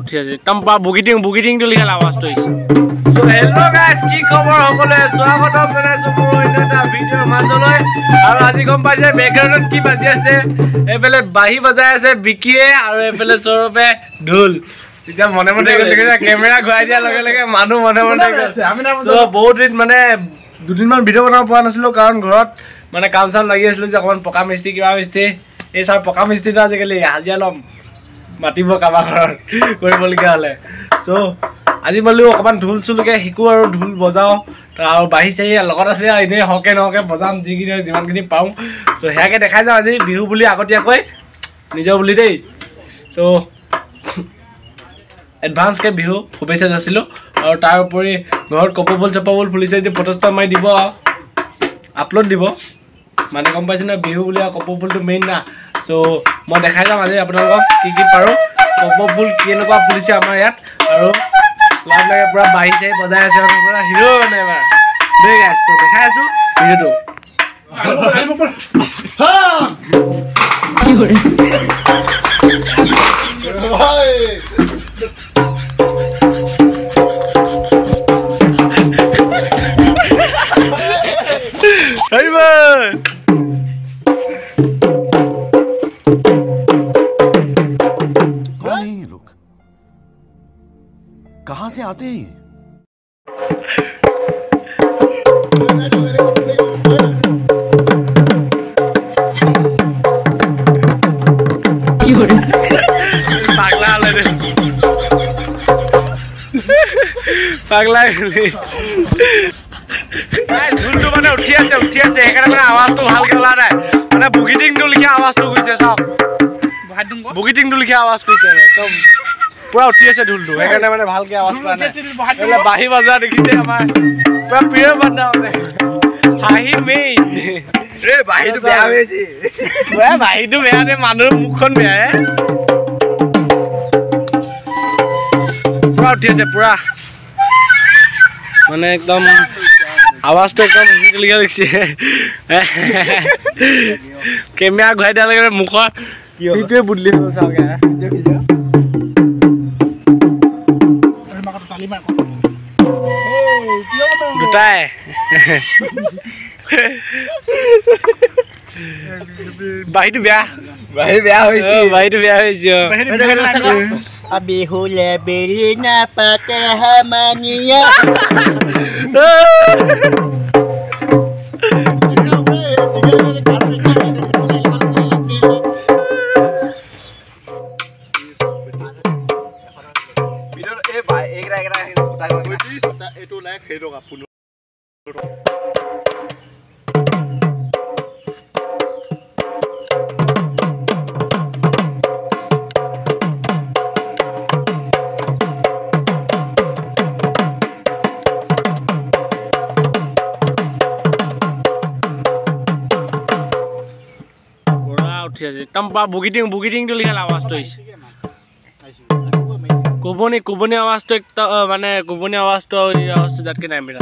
উঠি আছে টম্পা বুগিটিং তো লিখাল আৱাজটো হৈছে সো হেল্ল গাইস কি খবৰ সকলে স্বাগতম জনাইছো মোৰ এটা ভিডিঅ মাজলৈ আৰু আজি গম পাইছে বেকগ্ৰাউণ্ডত কি বাজি আছে এফালে বাহি বজাই আছে বিকিয়ে আৰু এফালে সৌৰভে ঢোল এতিয়া মনে মনে কেমেৰা ঘূৰাই দিয়া লগে লগে মানুহ মনে আছে সো বহুত দিন মানে দুদিনমান ভিডিঅ বনাব পৰা নাছিলো কাৰণ ঘৰত মানে কাম চাম লাগি আছিল যে অকমান পকা মিস্ত্ৰী কিবা মিস্ত্ৰী এই সব পকা মিস্ত্ৰীটো আজিকালি হাজিৰা লম মাতিব কাবা ঘৰত কৰিবলগীয়া হ'লে সো আজি বলো অকমান ঢোল চুলকে শিকো আৰু ঢোল বজাও আৰু বাহি চাহি লগত আছে এনে হকে নহকে বজাম যিমানখিনি পাওঁ সো হেয়াকে দেখাই যাওঁ আজি বিহু বুলি আগতীয়াকৈ নিজৰ বুলি দেই সো এডভান্স কে বিহু শুভেচ্ছা যাচিলো আৰু তাৰ উপৰি ঘৰত কপবল ফুলিছে যে ফটোস্টা মাই দিব আপলোড দিব মানে গম পাইছে না বিহু বুলি কপবলটো মেইন না সো মই দেখাই যাম আজি আপোনালোকক কি পাৰো কপবল কেনেকুৱা ফুলিছে আমাৰ ইয়াত আৰু লাভ লাগে পুৰা বাহিছে বজাই আছে পুৰা হিৰো মানে এবাৰ দেই গাইস তো দেখাই আছো ভিডিওটো কি কৰে ভাই Hey man! कौन है ये लोग? कहाँ से आते हैं? पागला ঢোলটো মানে উঠি আছে সেইকাৰণে মানে আৱাজটো ভালকে ওলা নাই মানে বুগিটিংটো লিখা আৱাজটো গৈছে সব বুগিটিংটো লিখা আৱাজ কৰিছে একদম পুৰা উঠি আছে ঢোলটো সেইকাৰণে মানে ভালকে আৱাজ পোৱা নাই এলে বাহি বজা দেখিছে আমাৰ পুৰা প্ৰিয় বান্দা মানে হাঁহি মেইন ৰে বাহিটো বেয়া হৈছে বাহিটো বেয়া নে মানুহৰ মুখখন বেয়া পুৰা উঠি আছে পুৰা মানে একদম আৱাজটো একদম হিলিয়া লিখছে কেমেৰা ঘূৰাই দিয়া লাগে মুখৰ কিটোৱে বুদলি হ'ল চাওগে দুটাই বাহিটো বেয়া হৈছে अभी हुले बेली ना पाते हमनिया টম্পা বুগিটিং তো লিখাল আৱাজটো হৈছে কোবনি আৱাজটো মানে কোবনি আৱাজটো যাতকে নাই মিলা